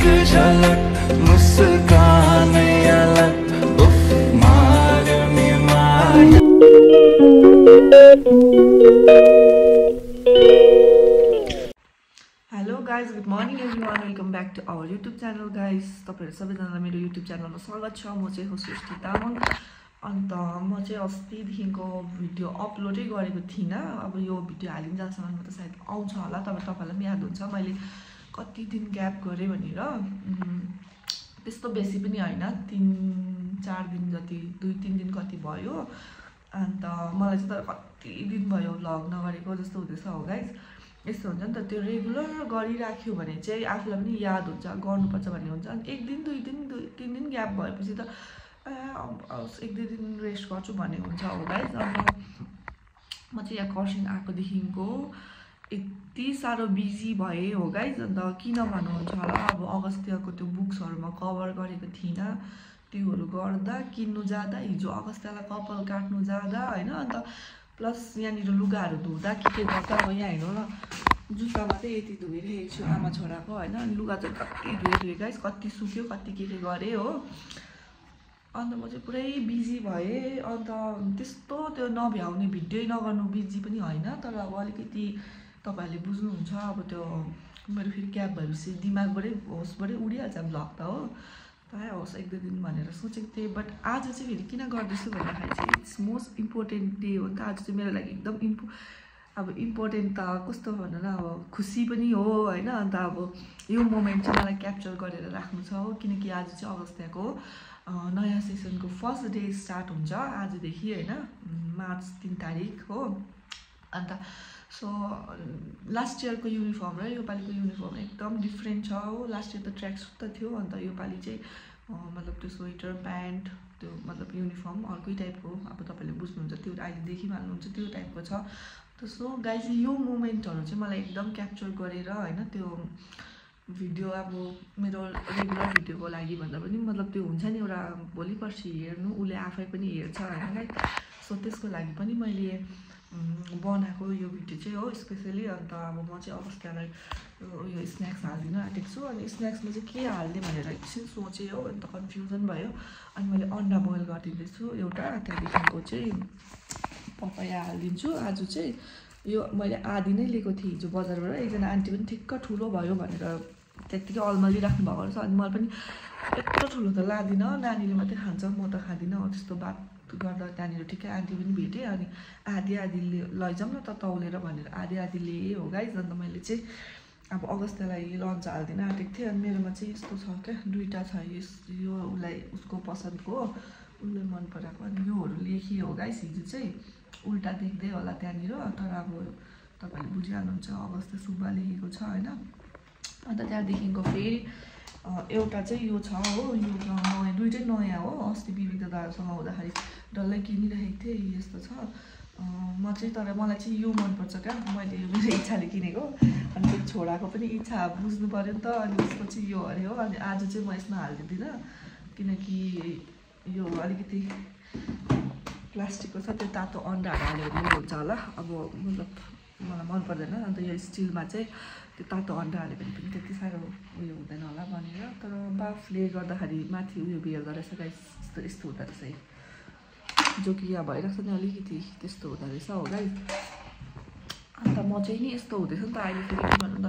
झलक मुस्कान अलग उफ मारने माया। Hello guys, good morning everyone, welcome back to our YouTube channel guys. तपाईँहरू सबैजनालाई मेरो युट्युब च्यानलमा स्वागत छ। म चाहिँ हो सृष्टि तामाङ। अन्त म चाहिँ अस्तिदेखिको भिडियो अपलोडै गरेको थिइनँ। अब यो भिडियो हालिन्जेलसम्म त सायद आउँछ होला। तपाईँलाई पनि याद हुन्छ मैले कति दिन ग्याप गरेँ भनेर। त्यस्तो बेसी पनि होइन, 3-4 दिन जति, 2-3 दिन कति भयो। अन्त मलाई चाहिँ तर कति दिन भयो भ्लग नगरेको जस्तो हुँदैछ हो गाइज। यस्तो हुन्छ नि त, त्यो रेगुलर गरिराख्यो भने चाहिँ आफूलाई पनि याद हुन्छ, गर्नुपर्छ भन्ने हुन्छ। अनि 1 दिन 2 दिन 3 दिन ग्याप भएपछि त एक दुई दिन रेस्ट गर्छु भन्ने हुन्छ हो गाइज। अन्त म चाहिँ यहाँ खरसाङ आएकोदेखिको यति साह्रो बिजी भएँ हो गाइज। अन्त किन भन्नुहुन्छ होला, अब अगस्त्यको त्यो बुक्सहरूमा कभर गरेको थिइनँ, त्योहरू गर्दा किन्नु जाँदा, हिजो अगस्त्यलाई कपाल काट्नु जाँदा होइन। अन्त प्लस यहाँनिर लुगाहरू धुँदा के गर्दा अब यहाँ हेर्नु न, जुत्तामा चाहिँ यति धोइरहेको छु आमा छोराको होइन। अनि लुगा चाहिँ कति धोएँ गाइस, कति सुक्यो, कति के गरेँ हो। अन्त म चाहिँ पुरै बिजी भएँ। अन्त त्यस्तो त्यो नभ्याउने, भिडियो नगर्नु बिजी पनि होइन, तर अब अलिकति तपाईँहरूले बुझ्नुहुन्छ। अब त्यो मेरो फेरि क्याब भएपछि दिमागबाटै होसबाटै उडिहाल्छ भ्लग त हो। थाहै होस् 1-2 दिन भनेर सोचेको थिएँ। बट आज चाहिँ फेरि किन गर्दैछु भन्दाखेरि चाहिँ इट्स मोस्ट इम्पोर्टेन्ट डे हो नि त। आज चाहिँ मेरो लागि एकदम इम्पोर्टेन्ट त कस्तो भन्नु न, अब खुसी पनि हो होइन। अन्त अब यो मोमेन्ट चाहिँ मलाई क्याप्चर गरेर राख्नु छ हो, किनकि आज चाहिँ अगस्त्यको नयाँ सेसनको फर्स्ट डे स्टार्ट हुन्छ आजदेखि होइन, मार्च 3 तारिक हो। अन्त सो लास्ट इयरको युनिफर्म र योपालिको युनिफर्म एकदम डिफ्रेन्ट छ हो। लास्ट इयर त ट्र्याक सुट त थियो, अन्त योपालि चाहिँ मतलब त्यो स्वेटर प्यान्ट, त्यो मतलब युनिफर्म अर्कै टाइपको, अब तपाईँले बुझ्नुहुन्छ, त्यो अहिले देखिहाल्नुहुन्छ त्यो टाइपको छ। सो गाइज यो मोमेन्टहरू चाहिँ मलाई एकदम क्याप्चर गरेर होइन, त्यो भिडियो अब मेरो रेगुलर भिडियोको लागि भन्दा पनि मतलब त्यो हुन्छ नि एउटा भोलि पर्सि हेर्नु, उसले आफै पनि हेर्छ होइन गाइज। सो त्यसको लागि पनि मैले बनाएको यो भिडियो चाहिँ हो स्पेसली। अन्त अब म चाहिँ अगस्त्यलाई यो स्न्याक्स हालिदिन आँटेको छु। अनि स्न्याक्समा चाहिँ के हाल्ने भनेर एकछिन सोचेँ हो, अन्त कन्फ्युजन भयो। अनि मैले अन्डा बोइल गरिदिँदैछु एउटा, त्यहाँदेखिको चाहिँ पपाया हालिदिन्छु। आज चाहिँ यो मैले आधी नै लिएको थिएँ हिजो बजारबाट, एकजना आन्टी पनि ठिक्क ठुलो भयो भनेर त्यत्तिकै अलमली राख्नु भएको रहेछ। अनि मलाई पनि यत्रो ठुलो त लादिनँ, नानीले मात्रै खान्छ, म त खाँदिनँ हो। त्यस्तो बात गर्दा त्यहाँनिर ठिक्कै आन्टी पनि भेटेँ। अनि आधी लैजाउँ न त तौलेर भनेर आधी लिएँ हो गाइज। अन्त मैले चाहिँ अब अगस्त्यलाई लन्च हालिदिन आँटेको थिएँ। अनि मेरोमा चाहिँ यस्तो छ क्या, 2टा छ, यो उसलाई उसको पसन्दको, उसले मन पराएको। अनि योहरू लेखेँ हो गाइज। हिजो चाहिँ उल्टा देख्दै होला त्यहाँनिर, तर अब तपाईँले बुझिहाल्नुहुन्छ अगस्त्य सुब्बा लेखेको छ होइन। अन्त त्यहाँदेखिको फेरि एउटा चाहिँ यो छ हो, यो नयाँ, 2टै नयाँ हो। अस्ति बिबी दादाहरूसँग हुँदाखेरि डल्लै किनिरहेको थिएँ, यस्तो छ। म चाहिँ तर मलाई चाहिँ यो मनपर्छ क्या, मैले यो मेरो इच्छाले किनेको। अनि त्यो छोराको पनि इच्छा बुझ्नु पऱ्यो नि त, अनि उसको चाहिँ यो अरे हो। अनि आज चाहिँ म यसमा हालिदिँदिनँ किनकि यो अलिकति प्लास्टिकको छ, त्यो तातो अन्डाहरू हाल्यो भने हुन्छ होला। अब मतलब मलाई मन पर्दैन। अन्त यो स्टिलमा चाहिँ त्यो तातो अन्डा हाल्यो भने पनि त्यति साह्रो उयो हुँदैन होला भनेर। तर बाफले गर्दाखेरि माथि उयो भेट्दो रहेछ गाइस, यस्तो हुँदो रहेछ, जो कि यहाँ भइरहेको छ नि अलिकति त्यस्तो हुँदो रहेछ हो गाइस। अन्त म चाहिँ नि यस्तो हुँदैछ नि त अहिले फेरि, के भन्नु त,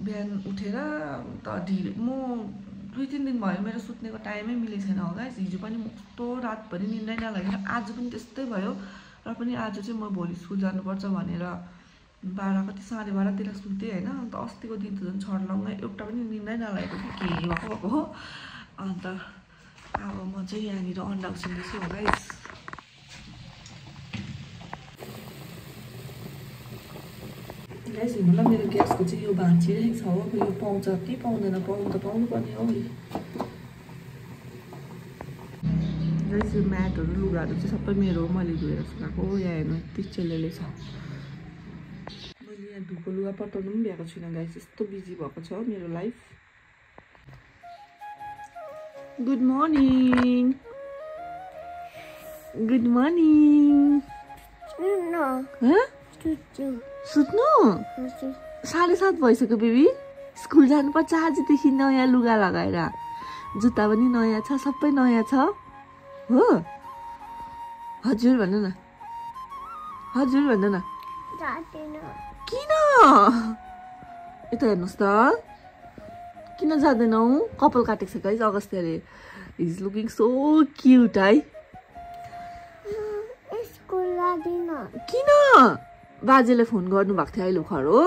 बिहान उठेर त ढिलो, म 2-3 दिन भयो मेरो सुत्नेको टाइमै मिलेको छैन हो गाइस। हिजो पनि कस्तो रातभरि निन्दै नलागेर, आज पनि त्यस्तै भयो। र पनि आज चाहिँ म भोलि स्कुल जानुपर्छ भनेर 12:30-12:30 सुतेँ होइन। अन्त अस्तिको दिन त झन् छर्लङ्गै एउटा पनि निन्दै नलागेको के भएको हो। अन्त अब म चाहिँ यहाँनिर अन्डा उसिन्दैछु हो गाइस। गाइस हेर्नु ल, मेरो ग्यासको चाहिँ यो भाँचिरहेको छ हो। यो पाउँछ कि पाउँदैन, पाउनु त पाउनुपर्ने हो। गाइस यो म्याटहरू लुगाहरू चाहिँ सबै मेरो हो, मैले धोएर सुकाएको। यहाँ हेर्नु यति चेलेले छ। मैले यहाँ धुएको लुगा पठाउनु पनि भ्याएको छुइनँ गाइस, यस्तो बिजी भएको छ मेरो life. Good morning, good morning. सुत्नु 7:30 भइसक्यो बेबी। स्कुल जानुपर्छ आजदेखि नयाँ लुगा लगाएर जुत्ता पनि नयाँ छ सबै नयाँ छ हो हजुर भन्नु न हजुर भन्नु न किन यता हेर्नुहोस् त किन जाँदैनौ कपाल काटेको छ गाइस अगस्त्यले इज लुकिङ सो क्युट है किन बाजेले फोन गर्नु भएको थियो अहिले भर्खर हो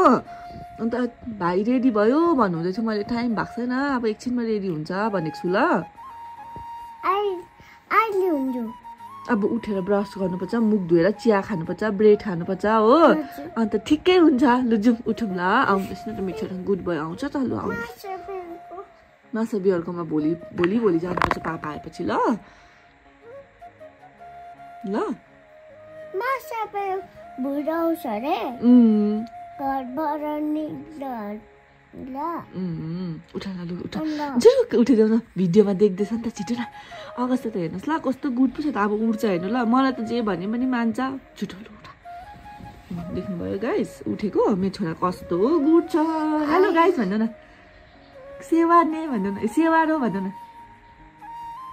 अन्त भाइ रेडी भयो भन्नुहुँदै थियो मैले टाइम भएको छैन अब एकछिनमा रेडी हुन्छ भनेको छु ल अब उठेर ब्रस गर्नुपर्छ मुख धोएर चिया खानुपर्छ ब्रेड खानुपर्छ हो अन्त ठिकै हुन्छ लु जाउँ उठौँ ल आउँदैछ न त मिठो गुड बोय आउँछ त लु आउनुहोस् मासा बिहारकोमा भोलि जानुपर्छ पापा आएपछि ल ल उठिदेऊ न भिडियोमा देख्दैछ नि त छिटो न अगस्त त हेर्नुहोस् ल कस्तो गुड पो छ त अब उठ्छ हेर्नु ल मलाई त जे भने पनि मान्छ छिटो लु उठ देख्नुभयो गाइस उठेको मेरो छोरा कस्तो गुड छ हेलो गाइस भन्नु न सेवा ने भन्नु न सेवा रो भन्नु न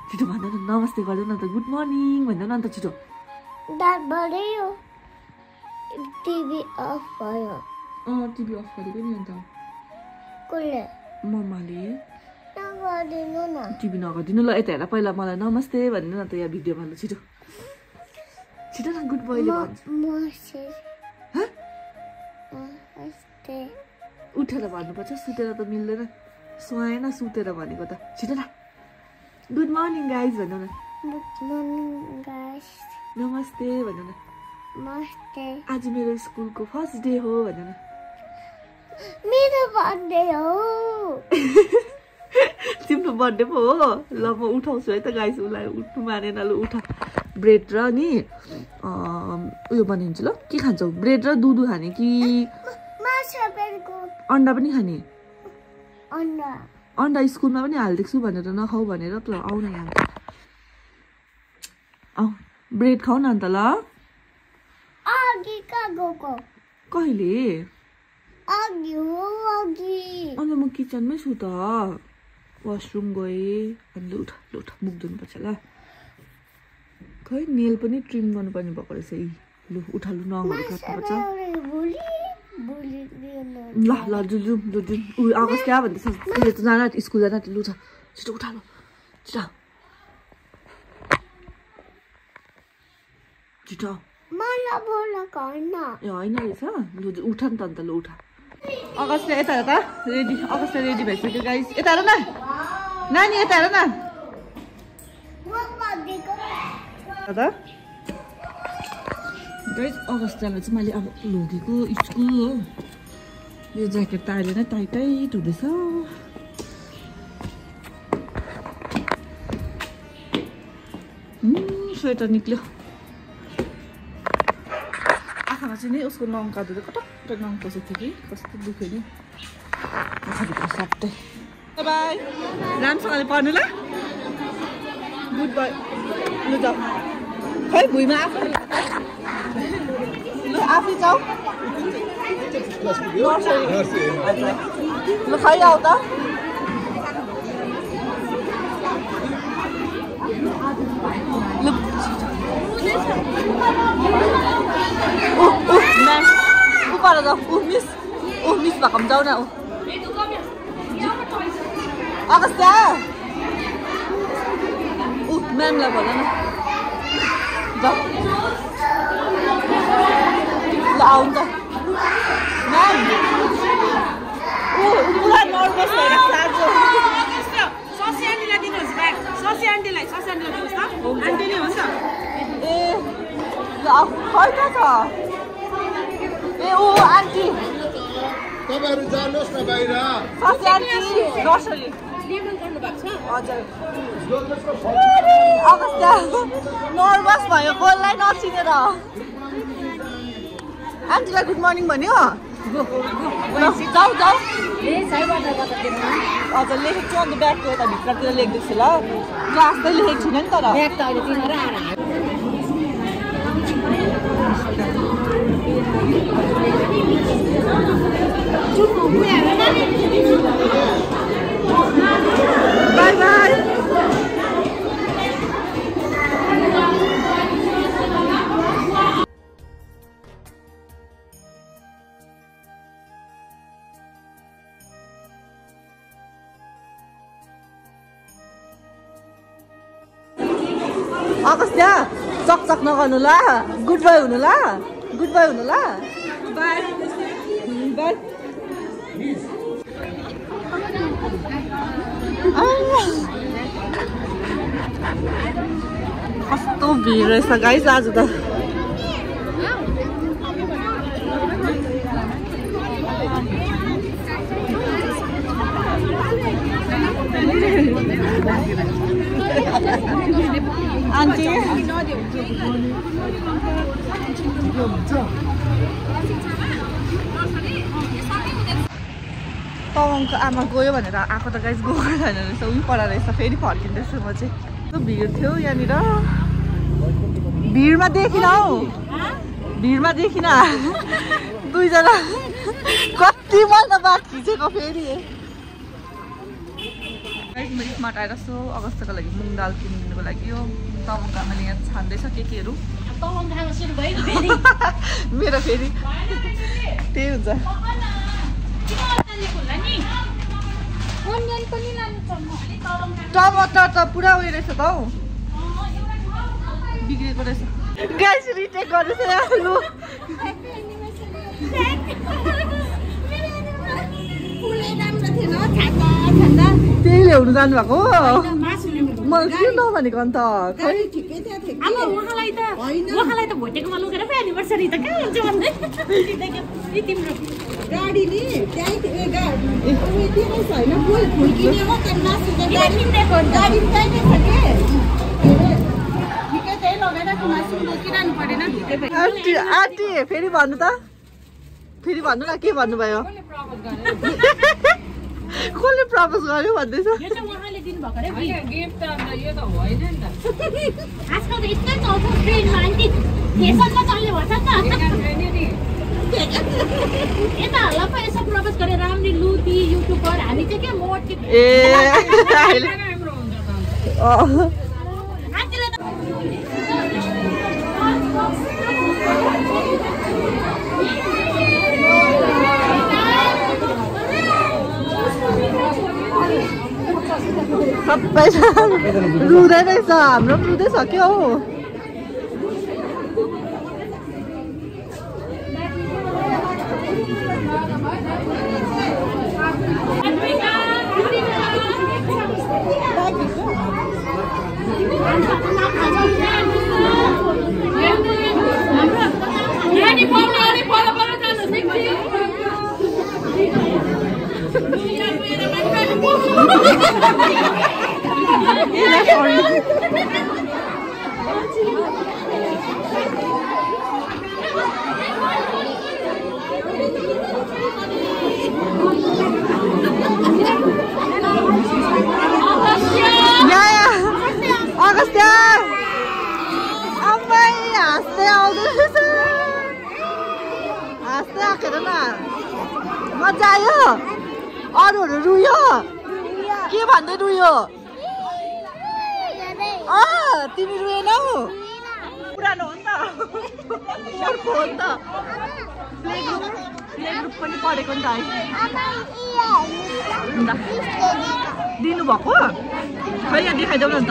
छिटो भन्नु न नमस्ते गर्नु न त गुड मर्निङ भन्नु न अन्त छिटो टिभी अफ भयो टिभी अफ गरेको नि अन्त मम्माले नगरिदिनु न टिभी नगरिदिनु ल यता हेर पहिला मलाई नमस्ते भन्नु न त यहाँ भिडियोमा ल छिटो छिटो न गुड बोयले भन्छ उठेर भन्नुपर्छ सुतेर त मिल्दैन सुहाएन सुतेर भनेको त छिटो न गुड मर्निङ गाइज भन्नु न नमस्ते भन्नु न आज मेरो स्कुलको फर्स्ट डे हो भन्नु न मेरो बर्थडे हो तिम्रो बर्थडे पो हो ल म उठाउँछु है त गाइस उसलाई उठ्नु मानेन ल उठा ब्रेड र नि उयो बनिन्छ ल के खान्छौ ब्रेड र दुध खाने कि अन्डा पनि खाने अन्डा स्कुलमा पनि हालिदिएको छु भनेर नखाऊ भनेर त आऊ न यहाँ आऊ ब्रेड खाऊ न अन्त ल कहिले अन्त म किचनमै छु त वासरुम गएँ अनि उठ मुख धुनुपर्छ ल खै नेल पनि ट्रिम गर्नुपर्ने भएको रहेछ लु उठा लु नङहरू काट्नुपर्छ ल ल जुम अगस्त क्या भन्दैछ त जान स्कुल जान लु छ छिटो उठा लु छिटो छिटो ए होइन रहेछ लु उठ नि त अन्त लु उठा अगस्त यता हेर त रेडी अगस्त रेडी भइसक्यो गाइस यता हेर न नानी यता हेर न गाइस अगस्तलाई चाहिँ मैले अब लगेको स्कुल हो यो ज्याकेट त अहिले नै टाइट टाइट हुँदैछ स्वेटर निक्ल्यो आँखामा चाहिँ नि उसको नङ काट्दै कटक्क नङ पसेको थियो कि कस्तो दुख्यो नि आँखाभित्र सबै बाई राम्रोसँगले पढ्नु ल गुड बाई लु जाऊ खै भुइँमा आफै लु आफै जाऊ लु खै आऊ त लु म्याम पर जाऊ मिस भएकोमा जाऊ न अगस्त म्यामलाई भन न जाऊ ल आउनु त म्याम पुरा नर्भस भइरहेको छ ससी आन्टीलाई दिनुहोस् ब्याग ससी आन्टीलाई दिनुहोस् त आन्टीले हुन्छ ए ल खै त छ ए ओ आन्टी तपाईहरु जानुहोस् न बाहिर ससी आन्टी नर्सरी नियमन गर्नु भएको छ हजुर अगस्त नर्भस भयो कसलाई नचिनेर आन्टीलाई गुड मर्निङ भन्यो जाऊ हजुर लेखेको छु अन्त ब्यागको यता भित्रतिर लेख्दैछु ल क्लासमै लेखेको छुइनँ नि तर बाई बाई अगस्त्या चकचक नगर्नु ल गुड बाई हुनु ल गुड बाई हुनु ल बाई बाई कस्तो भिड रहेछ गाइस आज त आन्टी तवङको आमा गयो भनेर आएको त गाइस गएको छैन रहेछ उही पढा रहेछ फेरि फर्किँदैछु म चाहिँ कस्तो भिड थियो यहाँनिर भिडमा देखिन हौ भिडमा देखिन दुईजना कति महिना बाद खिचेको फेरि गाइस म स्मार्ट आएर सो अगस्तको लागि मुङ दाल किन्नुको लागि यो तवङको आमाले यहाँ छान्दैछ केहरू मेरो फेरि त्यही हुन्छ टमाटर त पुरा उयो रहेछ त हौ बिग्रेको रहेछ गाइस रिटेक गर्दैछ लु त्यही ल्याउनु जानुभएको मलाई के नभनेको अन्त भोटेकोमा लगेर एनिभर्सरी त कहाँ हुन्छ भन्दै तिम्रो गाडी नि आन्टी फेरि भन्नु त फेरि भन्नु न के भन्नुभयो कसले प्रपोज गर्यो भन्दैछ सबैजना रुँदै रहेछ हाम्रो पनि रुँदैछ क्या हो मजा आयो अरूहरू रुयो के भन्दै रुयो तिमी रुएनौ पुरानो हो नि त प्ले ग्रुप पनि पढेको नि त दिनुभएको खै यहाँ देखाइदेऊ न त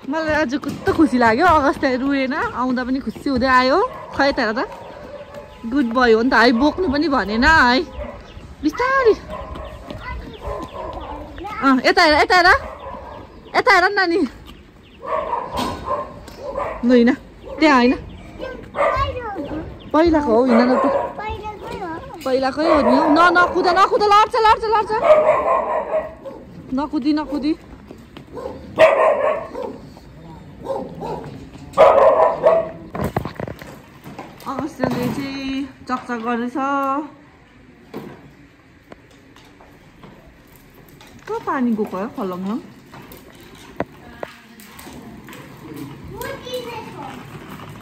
मलाई आज कस्तो खुसी लाग्यो अगस्त रुएन आउँदा पनि खुसी हुँदै आयो खै तर त गुड बोय हो नि त है बोक्नु पनि भनेन है बिस्तारै यता हेर यता हेर यता हेर नानी होइन त्यहाँ होइन पहिलाको हो होइन त पहिलाकै हो नि हौ नकुद नकुद लड्छ लड्छ लड्छ नकुदी नकुदी अगस्त्यले चकचक गर्दैछ कहाँ पानी गएको है फलङमा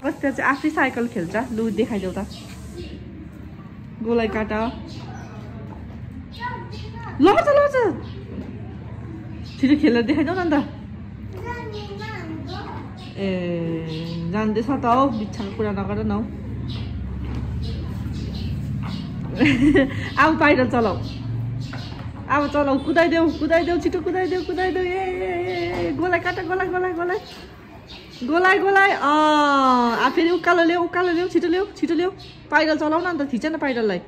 बस त्यहाँ चाहिँ आफै साइकल खेल्छ लु देखाइदेऊ त गोलाई काट लड्छ छिटो खेलेर देखाइदेऊ न त ए जान्दैछ त हौ बिच्छाको कुरा नगर न हौ अब पाइडल चलाऊ अब चलाऊ कुदाइदेऊ छिटो कुदाइदेऊ ए गोलाई काट गोलाई फेरि उकालो ल्याऊ छिटो ल्याऊ पाइडल चलाउ न अन्त थिच न पाइडललाई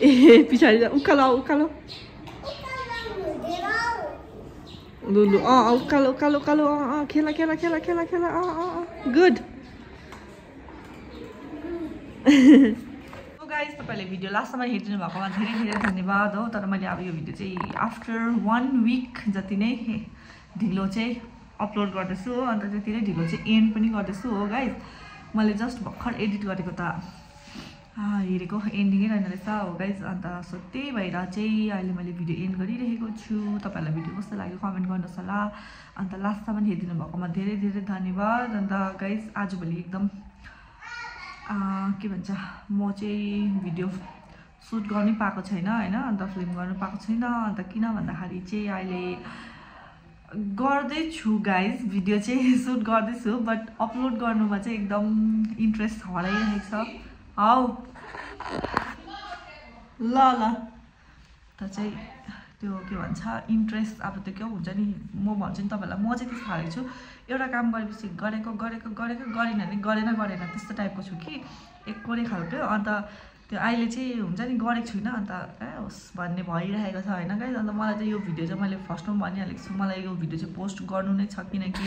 ए पछाडि उकालो लु उकालो खेला गुड गाइस तपाईले भिडियो लास्टसम्म हेरिदिनु भएकोमा धेरै धन्यवाद हो तर मैले अब यो भिडियो चाहिँ आफ्टर 1 विक जति नै ढिलो चाहिँ अपलोड गर्दैछु हो अन्त त्यति नै ढिलो चाहिँ एन्ड पनि गर्दैछु हो गाइस मैले जस्ट भर्खर एडिट गरेको त हेरेको एन्डिङै रहेन रहेछ हो गाइस अन्त सो त्यही भएर चाहिँ अहिले मैले भिडियो एन्ड गरिरहेको छु तपाईहरुलाई भिडियो कस्तो लाग्यो कमेन्ट गर्नुहोस् होला अन्त लास्टसम्म हेरिदिनु भएकोमा धेरै धन्यवाद अन्त गाइस आजभोलि एकदम के भन्छ म चाहिँ भिडियो सुट गर्नै पाएको छैन हैन अन्त फिल्म गर्नु पाएको छैन अन्त किन भन्दाखेरि चाहिँ अहिले गर्दैछु गाइस भिडियो चाहिँ सुट गर्दैछु बट अपलोड गर्नुमा चाहिँ एकदम इन्ट्रेस्ट हराइरहेको छ हौ ल त चाहिँ त्यो के भन्छ इन्ट्रेस्ट अब त्यो के हुन्छ नि म भन्छु नि तपाईहरुलाई म चाहिँ त्यस्तो खाले छु एउटा काम गरेपछि गरेको गरिन नि गरेन त्यस्तो टाइपको छु कि एककोरे खालको अन्त त्यो अहिले चाहिँ हुन्छ नि गरेको छुइनँ अन्त होस् भन्ने भइरहेको छ हैन गाइस अन्त मलाई चाहिँ यो भिडियो चाहिँ मैले फर्स्टमा भनिहालेको छु मलाई यो भिडियो चाहिँ पोस्ट गर्नु नै छ किनकि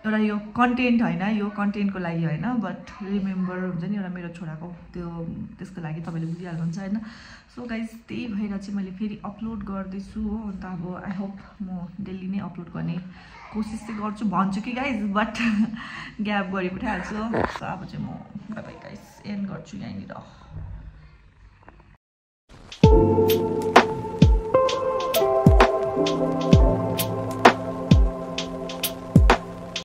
एउटा यो कन्टेन्ट हैन यो कन्टेन्टको लागि हैन बट रिमेम्बर हुन्छ नि एउटा मेरो छोराको त्यसको लागि तपाईले बुझिहाल्नुहुन्छ हैन सो गाइस त्यही भएर चाहिँ मैले फेरि अपलोड गर्दैछु हो अन्त अब आई होप म डेली नै अपलोड गर्ने कोसिस चाहिँ गर्छु भन्छु कि गाइस बट ग्याप गरि पठाइहाल्छु सो अब चाहिँ म बाइ बाइ गाइस एन्ड गर्छु यहीँनिर